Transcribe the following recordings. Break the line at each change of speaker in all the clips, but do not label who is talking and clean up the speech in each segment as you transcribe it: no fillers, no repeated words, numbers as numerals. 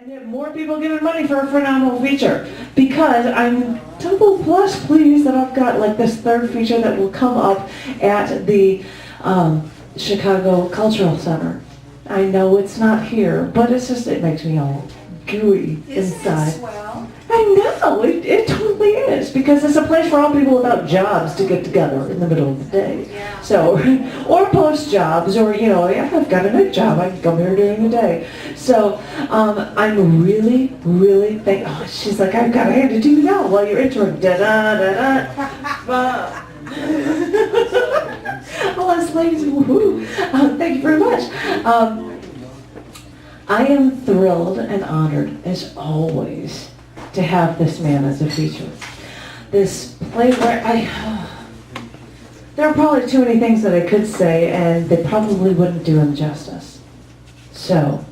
And there are more people giving money for a phenomenal feature because I'm double plus pleased that I've got like this third feature that will come up at the Chicago Cultural Center. I know it's not here, but it's just, it makes me all gooey inside.
Isn't it swell?
I know, it totally is, because it's a place for all people without jobs to get together in the middle of the day.
Yeah.
So, or post jobs, or, you know, yeah, I've got a night job, I can come here during the day. So, I'm really, she's like, I've got a hand to do now while you're entering, da-da-da-da. Oh, us ladies, woohoo. Thank you very much. I am thrilled and honored, as always, to have this man as a feature. This play where there are probably too many things that I could say, and they probably wouldn't do him justice. So,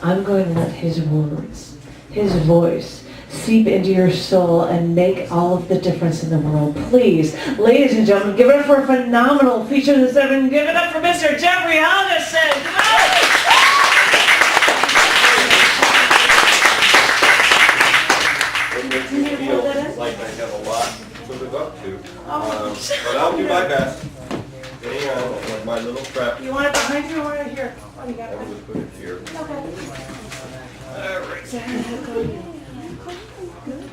I'm going to let his words, his voice, seep into your soul and make all of the difference in the world. Please, ladies and gentlemen, give it up for a phenomenal feature this evening. Give it up for Mr. Jeffrey Helgeson. Come on!
Like I have a lot to live up to, but I'll do my best. Hang on, with my little prep.
You want it behind you or right here? Oh, you got
I
it.
will put it here.
Okay.
All right.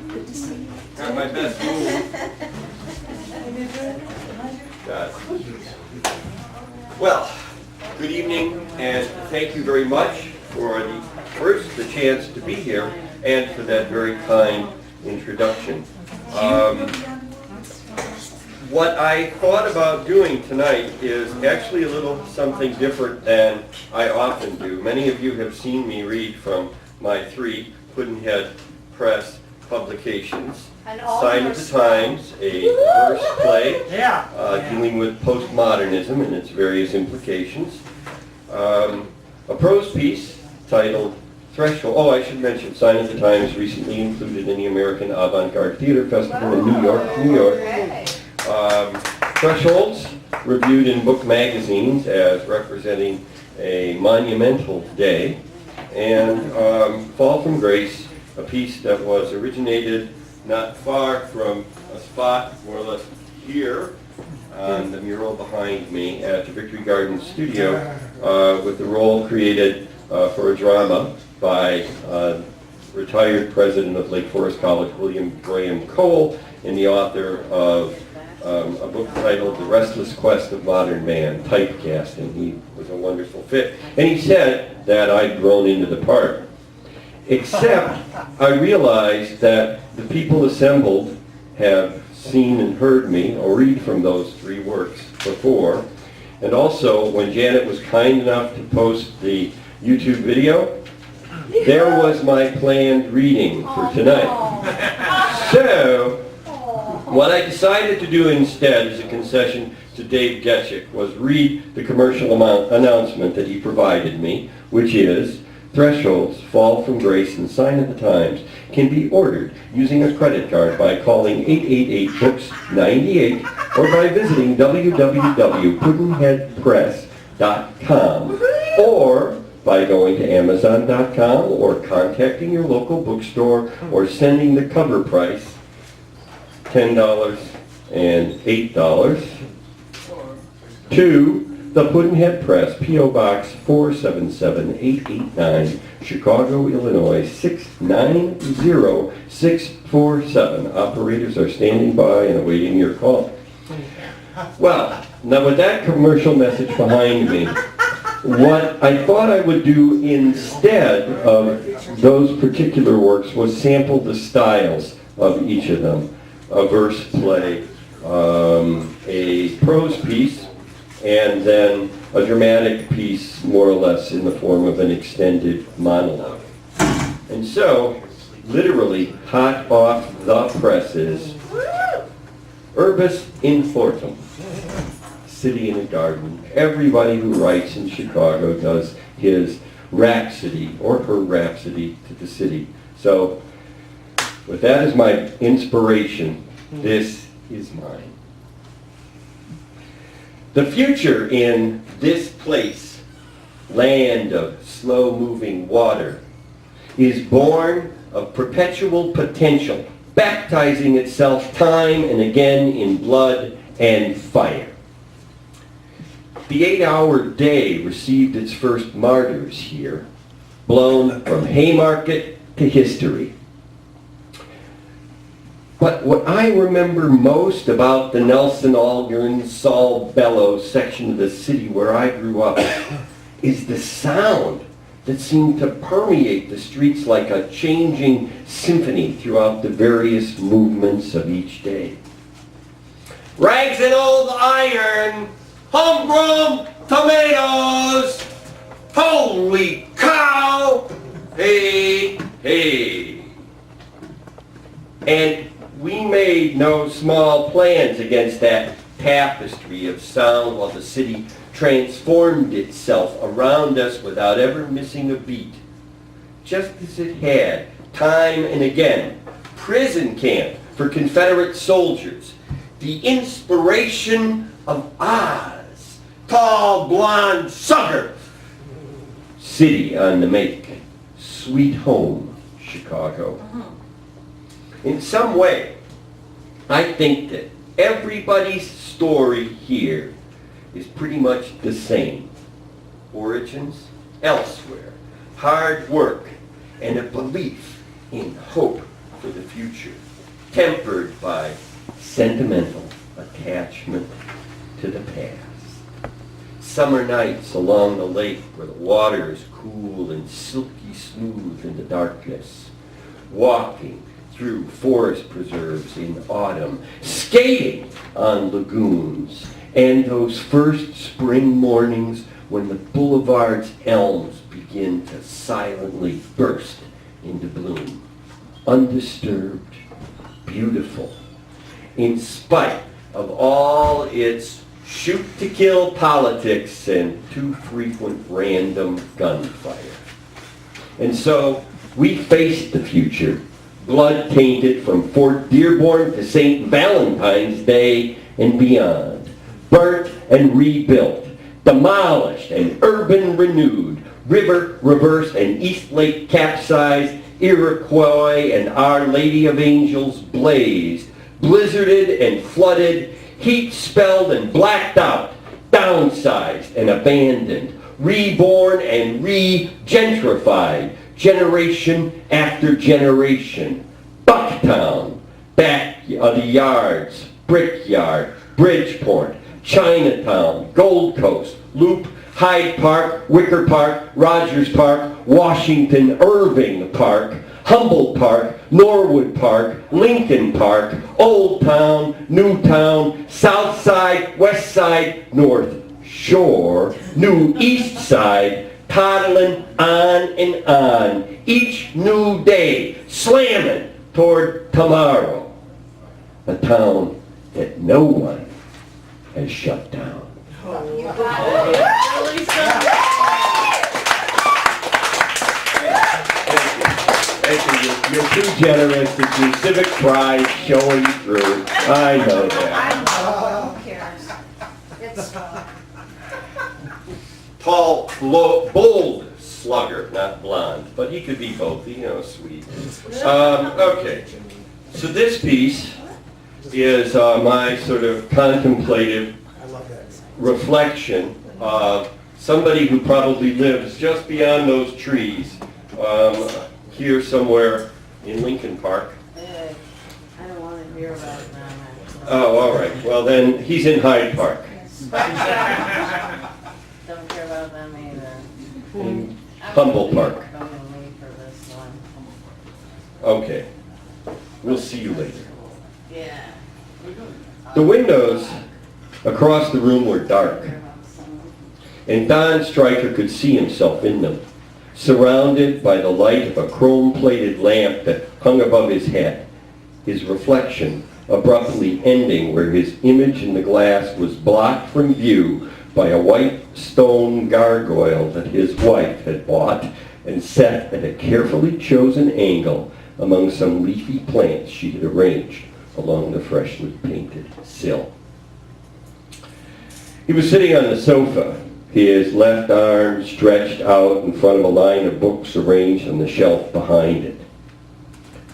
Good to see you.
Got my best move. Got it. Well, good evening, and thank you very much for the chance to be here, and for that very kind introduction. What I thought about doing tonight is actually a little something different than I often do. Many of you have seen me read from my 3 Pudd'nhead Press publications. Sign of the Times, a verse play dealing with postmodernism and its various implications. A prose piece titled Threshold. Oh, I should mention, Sign of the Times recently included in the American Avant-Garde Theater Festival in New York. Thresholds, reviewed in book magazines as representing a monumental day. And Fall from Grace, a piece that was originated not far from a spot more or less here on the mural behind me at the Victory Garden Studio, with the role created for a drama by retired president of Lake Forest College, William Graham Cole, and the author of a book titled The Restless Quest of Modern Man, Typecasting. He was a wonderful fit. And he said that I'd grown into the part. Except I realized that the people assembled have seen and heard me or read from those 3 works before. And also, when Janet was kind enough to post the YouTube video, there was my planned reading for tonight. So, what I decided to do instead, as a concession to Dave Getchik, was read the commercial announcement that he provided me, which is, Thresholds, Fall from Grace, and Sign of the Times can be ordered using a credit card by calling 888-BOOKS-98 or by visiting www.pudd'nheadpress.com or by going to Amazon.com or contacting your local bookstore or sending the cover price, $10 and $8, to the Pudd'nhead Press, P.O. Box 477889, Chicago, Illinois 690647. Operators are standing by and awaiting your call. Well, now with that commercial message behind me, what I thought I would do instead of those particular works was sample the styles of each of them. A verse play, a prose piece, and then a dramatic piece, more or less in the form of an extended monologue. And so, literally, hot off the presses, Urbis in Fortum, City in a Garden. Everybody who writes in Chicago does his rhapsody or her rhapsody to the city. So, with that as my inspiration, this is mine. The future in this place, land of slow-moving water, is born of perpetual potential, baptizing itself time and again in blood and fire. The 8-hour day received its first martyrs here, blown from Haymarket to history. But what I remember most about the Nelson Algren, Saul Bellows section of the city where I grew up is the sound that seemed to permeate the streets like a changing symphony throughout the various movements of each day. Rags and old iron, homegrown tomatoes, holy cow, hey, hey. And we made no small plans against that tapestry of sound while the city transformed itself around us without ever missing a beat, just as it had time and again. Prison camp for Confederate soldiers, the inspiration of Oz, tall blonde sucker, city on the make, sweet home, Chicago. In some way, I think that everybody's story here is pretty much the same. Origins elsewhere, hard work, and a belief in hope for the future, tempered by sentimental attachment to the past. Summer nights along the lake where the water is cool and silky smooth in the darkness, walking through forest preserves in autumn, skating on lagoons, and those first spring mornings when the boulevard's elms begin to silently burst into bloom. Undisturbed, beautiful, in spite of all its shoot-to-kill politics and too frequent random gunfire. And so we faced the future, blood-tainted from Fort Dearborn to St. Valentine's Day and beyond, burnt and rebuilt, demolished and urban renewed, river reversed and East Lake capsized, Iroquois and Our Lady of Angels blazed, blizzarded and flooded, heat spelled and blacked out, downsized and abandoned, reborn and re-gentrified, generation after generation. Bucktown, back of the yards, Brickyard, Bridgeport, Chinatown, Gold Coast, Loop, Hyde Park, Wicker Park, Rogers Park, Washington Irving Park, Humboldt Park, Norwood Park, Lincoln Park, Old Town, New Town, South Side, West Side, North Shore, New East Side, toddling on and on, each new day slamming toward tomorrow. A town that no one has shut down. Thank you. You're too generous. It's your civic pride showing through. I know that.
Who cares? It's
Tall, bold slugger, not blonde, but he could be both, sweet. Okay, so this piece is my sort of contemplative reflection of somebody who probably lives just beyond those trees, here somewhere in Lincoln Park.
I don't want to hear about it now.
Oh, all right. Well, then he's in Hyde Park.
Don't care about them either.
In Humboldt Park.
I'm going to leave for this one.
Okay. We'll see you later.
Yeah.
The windows across the room were dark, and Don Stryker could see himself in them, surrounded by the light of a chrome-plated lamp that hung above his head, his reflection abruptly ending where his image in the glass was blocked from view by a white stone gargoyle that his wife had bought and set at a carefully chosen angle among some leafy plants she had arranged along the freshly painted sill. He was sitting on the sofa, his left arm stretched out in front of a line of books arranged on the shelf behind it.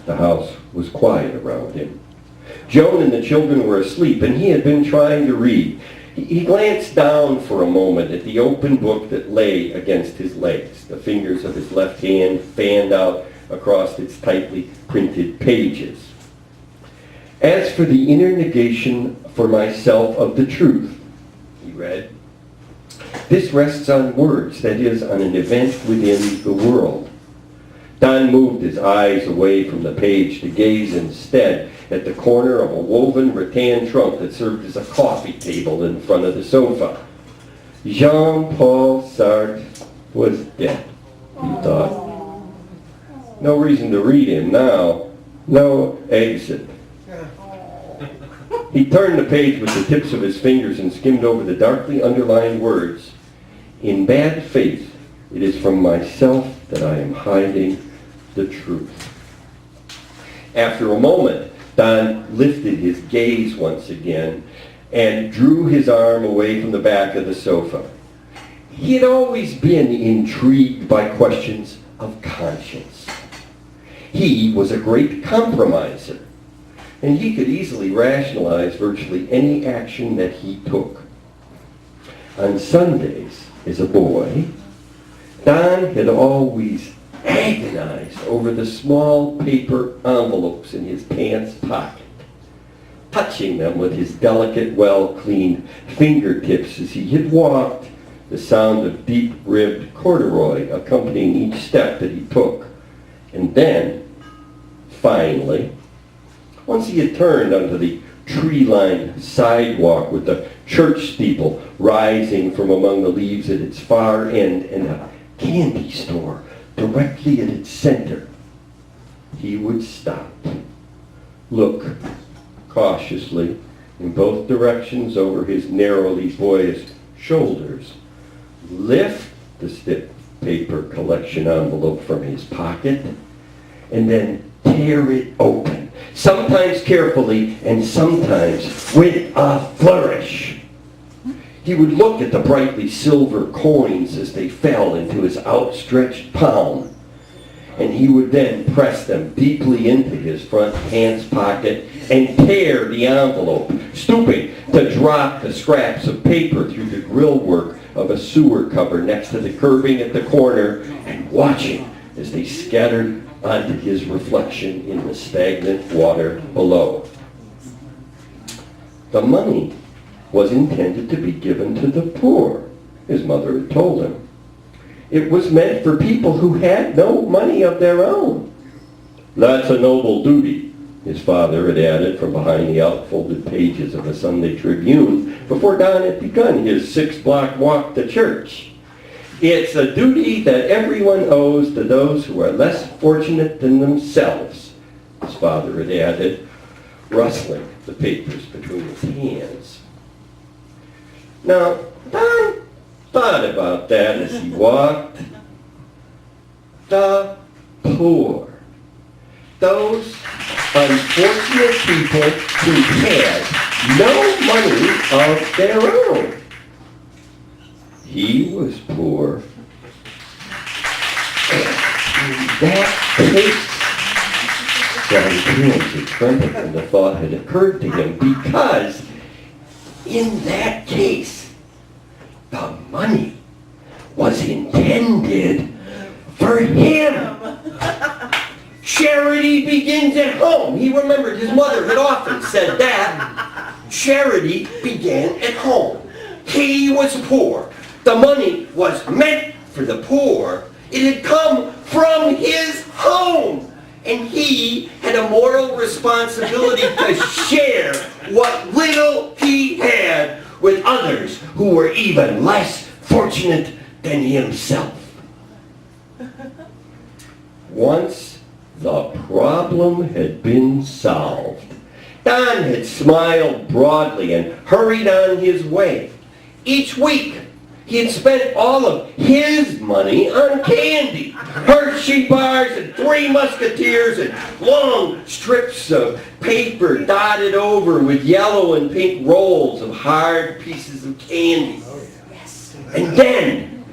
The house was quiet around him. Joan and the children were asleep, and he had been trying to read. He glanced down for a moment at the open book that lay against his legs. The fingers of his left hand fanned out across its tightly printed pages. "As for the inner negation for myself of the truth," he read, "this rests on words, that is, on an event within the world." Don moved his eyes away from the page to gaze instead at the corner of a woven rattan trunk that served as a coffee table in front of the sofa. Jean-Paul Sartre was dead, he thought. No reason to read him now. No exit. He turned the page with the tips of his fingers and skimmed over the darkly underlined words. "In bad faith, it is from myself that I am hiding the truth." After a moment, Don lifted his gaze once again and drew his arm away from the back of the sofa. He had always been intrigued by questions of conscience. He was a great compromiser, and he could easily rationalize virtually any action that he took. On Sundays, as a boy, Don had always agonized over the small paper envelopes in his pants pocket, touching them with his delicate, well-cleaned fingertips as he had walked, the sound of deep-ribbed corduroy accompanying each step that he took. And then, finally, once he had turned onto the tree-lined sidewalk with the church steeple rising from among the leaves at its far end and a candy store directly at its center, he would stop, look cautiously in both directions over his narrowly boyish shoulders, lift the stiff paper collection envelope from his pocket, and then tear it open, sometimes carefully and sometimes with a flourish. He would look at the brightly silver coins as they fell into his outstretched palm, and he would then press them deeply into his front pants pocket and tear the envelope, stooping to drop the scraps of paper through the grillwork of a sewer cover next to the curbing at the corner, and watching as they scattered onto his reflection in the stagnant water below. The money was intended to be given to the poor, his mother had told him. It was meant for people who had no money of their own. "That's a noble duty," his father had added from behind the outfolded pages of the Sunday Tribune before Don had begun his 6-block walk to church. "It's a duty that everyone owes to those who are less fortunate than themselves," his father had added, rustling the papers between his hands. Now, Don thought about that as he walked. The poor. Those unfortunate people who had no money of their own. He was poor. In that case, John's hands had trembled when the thought had occurred to him, because in that case, the money was intended for him. Charity begins at home. He remembered his mother had often said that. Charity began at home. He was poor. The money was meant for the poor. It had come from his home. And he had a moral responsibility to share what little he had with others who were even less fortunate than himself. Once the problem had been solved, Don had smiled broadly and hurried on his way. Each week, he had spent all of his money on candy, Hershey bars and Three Musketeers and long strips of paper dotted over with yellow and pink rolls of hard pieces of candy. And then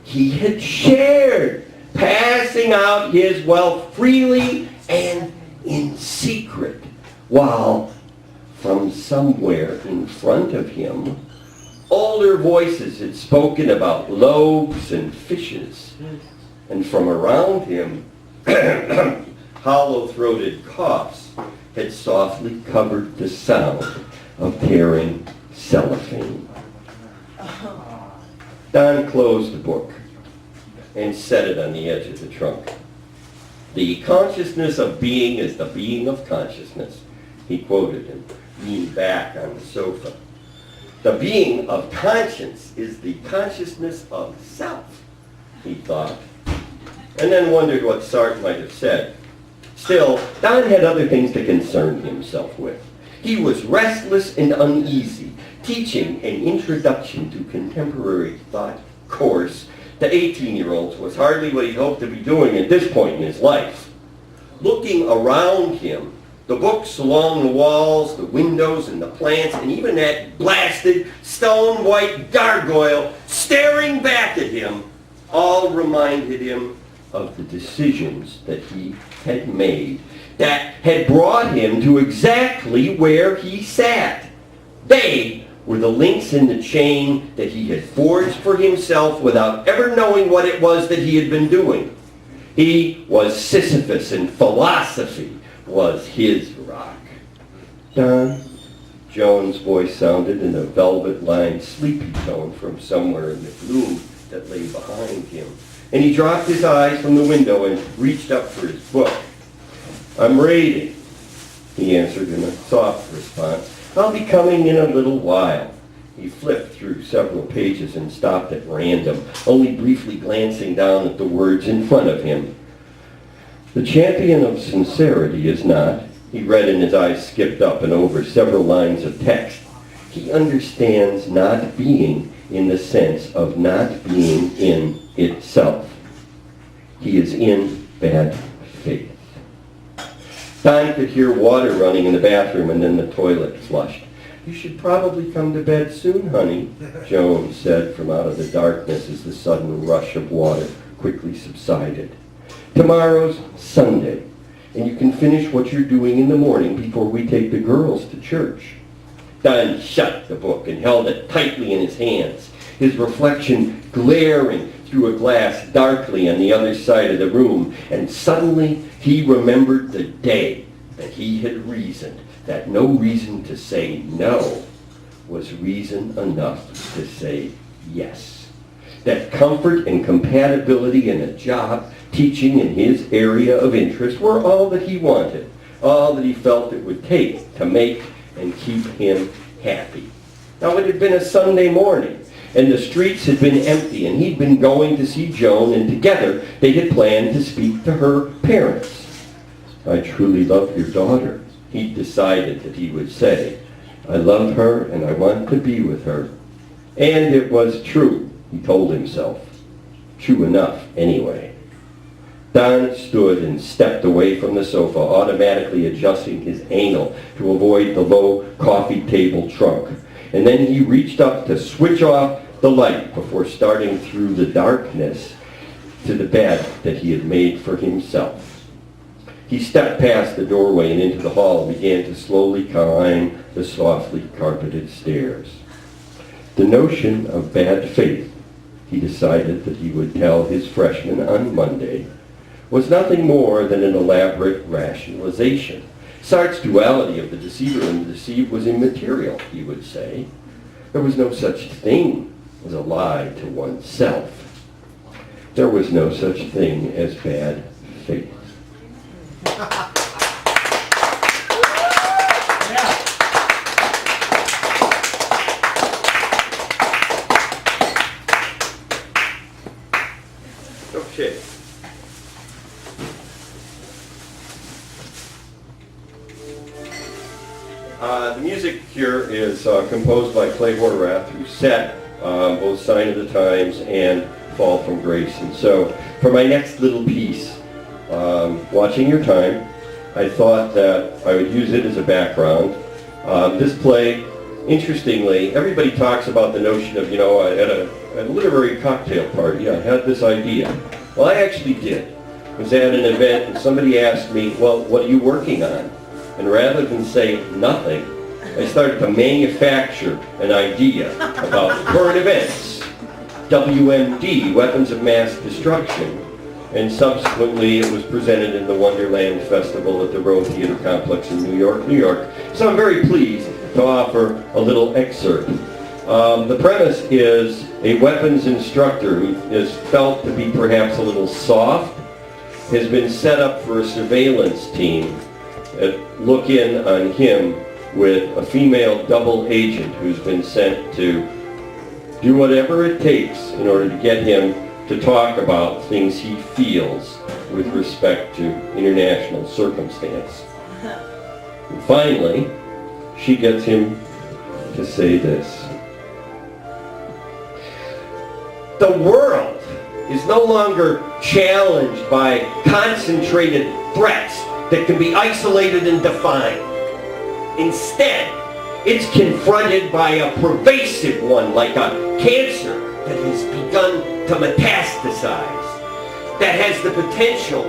he had shared, passing out his wealth freely and in secret, while from somewhere in front of him, older voices had spoken about loaves and fishes, and from around him, hollow-throated coughs had softly covered the sound of tearing cellophane. Don closed the book and set it on the edge of the trunk. "The consciousness of being is the being of consciousness," he quoted and leaned back on the sofa. "The being of conscience is the consciousness of self," he thought, and then wondered what Sartre might have said. Still, Don had other things to concern himself with. He was restless and uneasy, teaching an introduction to contemporary thought course to 18-year-olds was hardly what he hoped to be doing at this point in his life. Looking around him, the books along the walls, the windows and the plants, and even that blasted stone-white gargoyle staring back at him, all reminded him of the decisions that he had made that had brought him to exactly where he sat. They were the links in the chain that he had forged for himself without ever knowing what it was that he had been doing. He was Sisyphus, and philosophy was his rock. "Don," Joan's voice sounded in a velvet-lined, sleepy tone from somewhere in the gloom that lay behind him, and he dropped his eyes from the window and reached up for his book. "I'm reading," he answered in a soft response. "I'll be coming in a little while." He flipped through several pages and stopped at random, only briefly glancing down at the words in front of him. "The champion of sincerity is not," he read, and his eyes skipped up and over several lines of text. "He understands not being in the sense of not being in itself. He is in bad faith." Don could hear water running in the bathroom, and then the toilet flushed. "You should probably come to bed soon, honey," Joan said from out of the darkness as the sudden rush of water quickly subsided. "Tomorrow's Sunday, and you can finish what you're doing in the morning before we take the girls to church." Don shut the book and held it tightly in his hands, his reflection glaring through a glass darkly on the other side of the room, and suddenly he remembered the day that he had reasoned that no reason to say no was reason enough to say yes. That comfort and compatibility in a job, teaching in his area of interest were all that he wanted, all that he felt it would take to make and keep him happy. Now it had been a Sunday morning, and the streets had been empty, and he'd been going to see Joan, and together they had planned to speak to her parents. "I truly love your daughter," he decided that he would say. "I love her, and I want to be with her." And it was true, he told himself. True enough, anyway. Don stood and stepped away from the sofa, automatically adjusting his angle to avoid the low coffee table trunk. And then he reached up to switch off the light before starting through the darkness to the bed that he had made for himself. He stepped past the doorway and into the hall and began to slowly climb the softly carpeted stairs. The notion of bad faith, he decided that he would tell his freshmen on Monday, was nothing more than an elaborate rationalization. Sartre's duality of the deceiver and the deceived was immaterial, he would say. There was no such thing as a lie to oneself. There was no such thing as bad faith. Okay. The music here is composed by Clay Horvath, who set both Sign of the Times and Fall from Grace. And so for my next little piece, Watching Your Time, I thought that I would use it as a background. This play interestingly, everybody talks about the notion of, at a literary cocktail party, I had this idea. Well, I actually did. I was at an event and somebody asked me, well, what are you working on? And rather than say nothing, I started to manufacture an idea about current events, WMD, weapons of mass destruction, and subsequently it was presented in the Wonderland Festival at the Row Theater Complex in New York, New York. So I'm very pleased to offer a little excerpt. The premise is a weapons instructor who is felt to be perhaps a little soft, has been set up for a surveillance team that look in on him with a female double agent who's been sent to do whatever it takes in order to get him to talk about things he feels with respect to international circumstance. And finally, she gets him to say this. The world is no longer challenged by concentrated threats that can be isolated and defined. Instead, it's confronted by a pervasive one, like a cancer that has begun to metastasize, that has the potential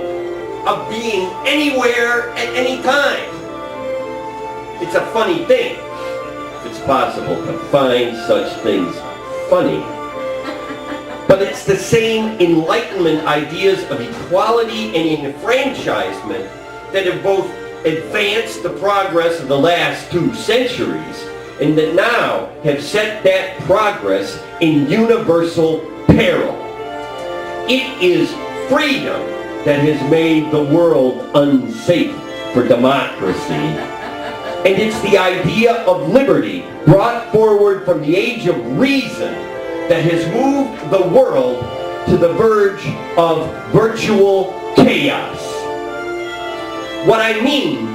of being anywhere at any time. It's a funny thing. It's possible to find such things funny. But it's the same Enlightenment ideas of equality and enfranchisement that have both advanced the progress of the last 2 centuries and that now have set that progress in universal peril. It is freedom that has made the world unsafe for democracy. And it's the idea of liberty brought forward from the age of reason that has moved the world to the verge of virtual chaos. What I mean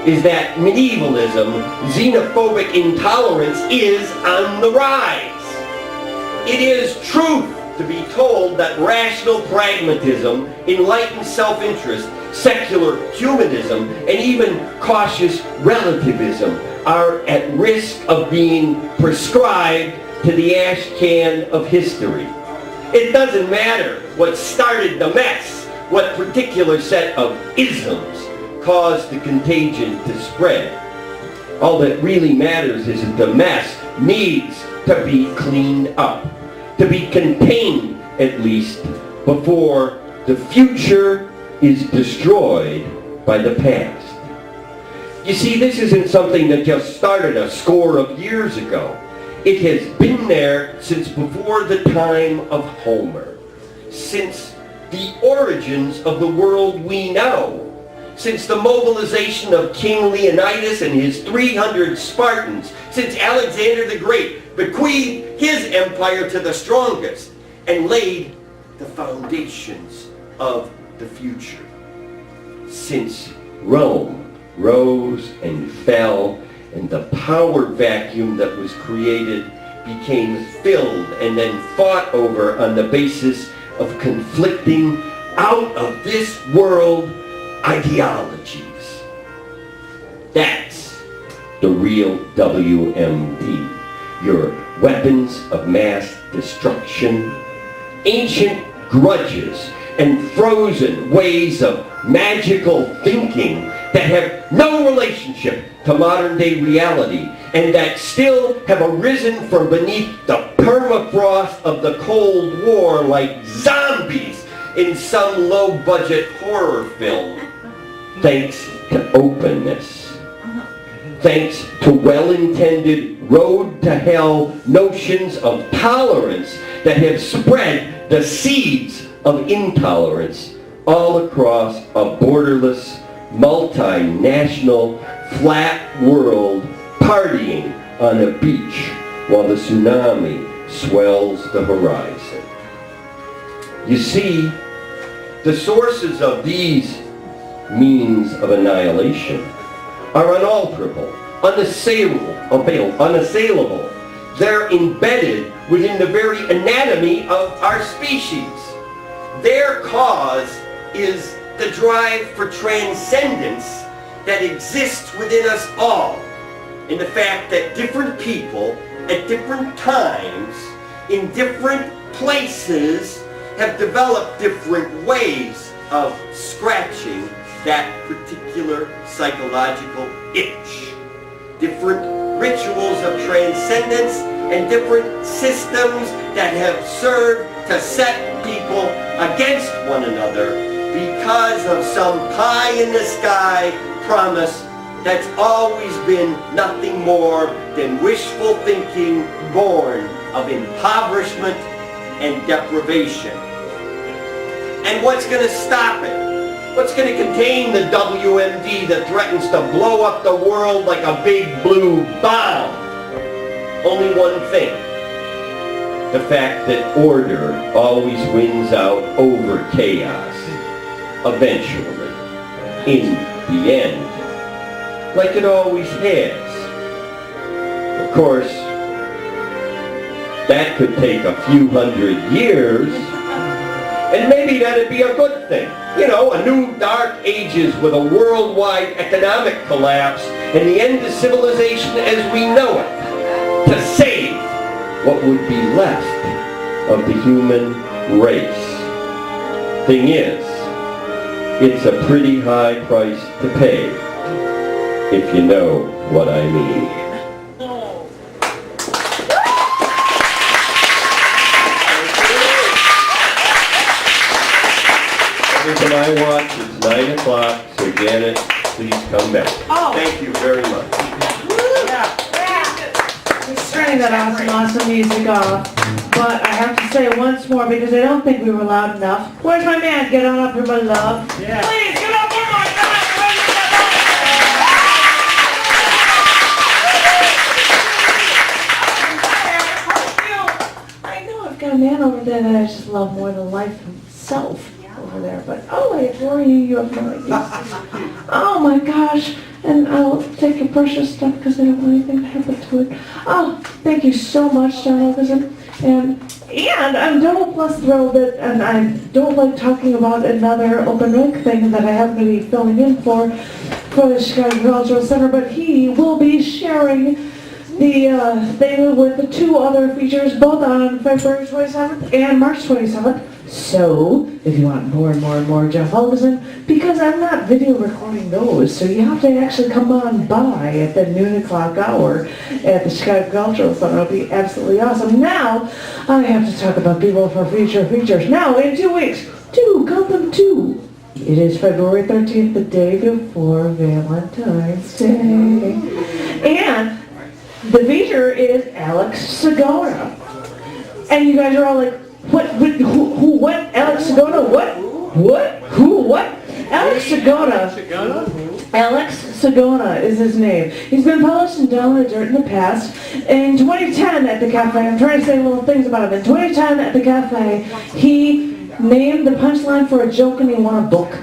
is that medievalism, xenophobic intolerance is on the rise. It is truth to be told that rational pragmatism, enlightened self-interest, secular humanism, and even cautious relativism are at risk of being prescribed to the ash can of history. It doesn't matter what started the mess, what particular set of isms caused the contagion to spread. All that really matters is that the mess needs to be cleaned up, to be contained at least, before the future is destroyed by the past. You see, this isn't something that just started a score of years ago. It has been there since before the time of Homer, since the origins of the world we know, since the mobilization of King Leonidas and his 300 Spartans, since Alexander the Great bequeathed his empire to the strongest and laid the foundations of the future. Since Rome rose and fell, and the power vacuum that was created became filled and then fought over on the basis of conflicting out of this world ideologies. That's the real WMD. Your weapons of mass destruction, ancient grudges, and frozen ways of magical thinking that have no relationship to modern day reality and that still have arisen from beneath the permafrost of the Cold War like zombies in some low-budget horror film. Thanks to openness. Thanks to well-intended road to hell notions of tolerance that have spread the seeds of intolerance all across a borderless, multinational, flat world partying on a beach while the tsunami swells the horizon. You see, the sources of these means of annihilation are unalterable, unassailable. They're embedded within the very anatomy of our species. Their cause is the drive for transcendence that exists within us all. in the fact that different people at different times in different places have developed different ways of scratching that particular psychological itch. Different rituals of transcendence and different systems that have served to set people against one another because of some pie-in-the-sky promise that's always been nothing more than wishful thinking born of impoverishment and deprivation. And what's going to stop it? What's going to contain the WMD that threatens to blow up the world like a big blue bomb? Only one thing. The fact that order always wins out over chaos. Eventually. In the end. Like it always has. Of course, that could take a few hundred years, and maybe that'd be a good thing. You know, a new dark ages with a worldwide economic collapse and the end of civilization as we know it, to save what would be left of the human race. Thing is, it's a pretty high price to pay, if you know what I mean. Everything I watch is 9 o'clock, so Janet, please come back.
Oh.
Thank you very much.
He's turning that awesome music off. But I have to say once more, because I don't think we were loud enough. Where's my man? Get on up here, my love.
Yeah.
Please, get up one more time. I know I've got a man over there that I just love more than life himself over there. But oh, I adore you. You have no idea. Oh my gosh. And I'll take your precious stuff because I don't want anything to happen to it. Oh, thank you so much, John Helgeson. And I'm double plus thrilled that, and I don't like talking about another open mic thing that I happen to be filling in for the Chicago Cultural Center, but he will be sharing the thing with the two other features, both on February 27th and March 27th. So, if you want more and more and more Jeff Helgeson, because I'm not video recording those, so you have to actually come on by at the noon o'clock hour at the Chicago Cultural Center. It'll be absolutely awesome. Now, I have to talk about people for future features. Now, in 2 weeks, count them two. It is February 13th, the day before Valentine's Day. And the feature is Alex Segona. And you guys are all like, what, Alex Segona, what, who, what? Alex Segona is his name. He's been published in Down in the Dirt in the past. In 2010 at the Cafe, I'm trying to say little things about him. In 2010 at the Cafe, he named the punchline for a joke and he won a book.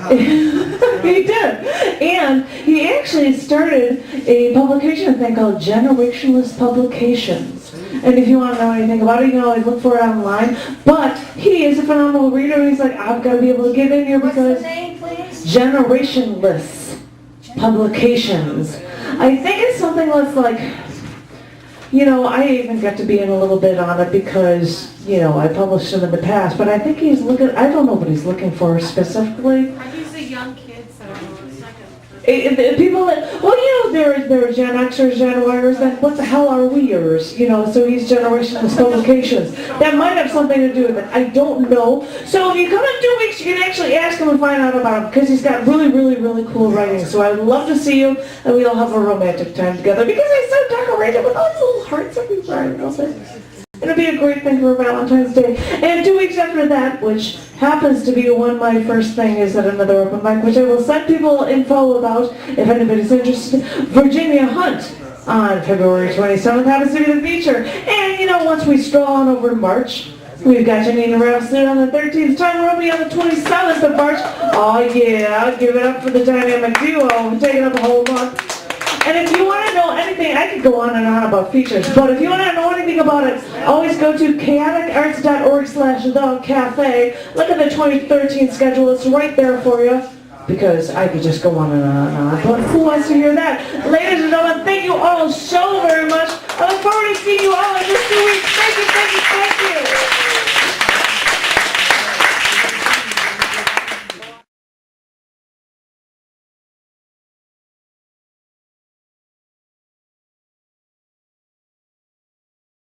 He did. And he actually started a publication thing called Generationless Publications. And if you want to know anything about it, you can always look for it online. But he is a phenomenal reader. He's like, I've got to be able to get in here because...
What's the name, please?
Generationless Publications. I think it's something that's like, you know, I even got to be in a little bit on it because, you know, I published him in the past. But I think he's looking, I don't know what he's looking for specifically.
Are these the young kids that are on the second?
People that, well, you know, there are Gen Xers, Gen Yers, then what the hell are we-ers? You know, so he's Generationless Publications. That might have something to do with it. I don't know. So if you come in 2 weeks, you can actually ask him and find out about him because he's got really, really, really cool writing. So I'd love to see you and we'll have a romantic time together because he's so decorated with all these little hearts everywhere. You know, it'll be a great thing for Valentine's Day. And 2 weeks after that, which happens to be when my first thing is at another open mic, which I will send people info about if anybody's interested, Virginia Hunt on February 27th happens to be the feature. And, you know, once we stroll on over to March, we've got Janina Rousseau on the 13th, Tom Roby on the 27th of March. Oh, yeah, give it up for the dynamic duo. We're taking up a whole month. And if you want to know anything, I could go on and on about features, but if you want to know anything about it, always go to chaoticarts.org/thecafe. Look at the 2013 schedule. It's right there for you. because I could just go on and on and on, but who wants to hear that? Ladies and gentlemen, thank you all so very much. I look forward to seeing you all in just 2 weeks. Thank you, thank you, thank you.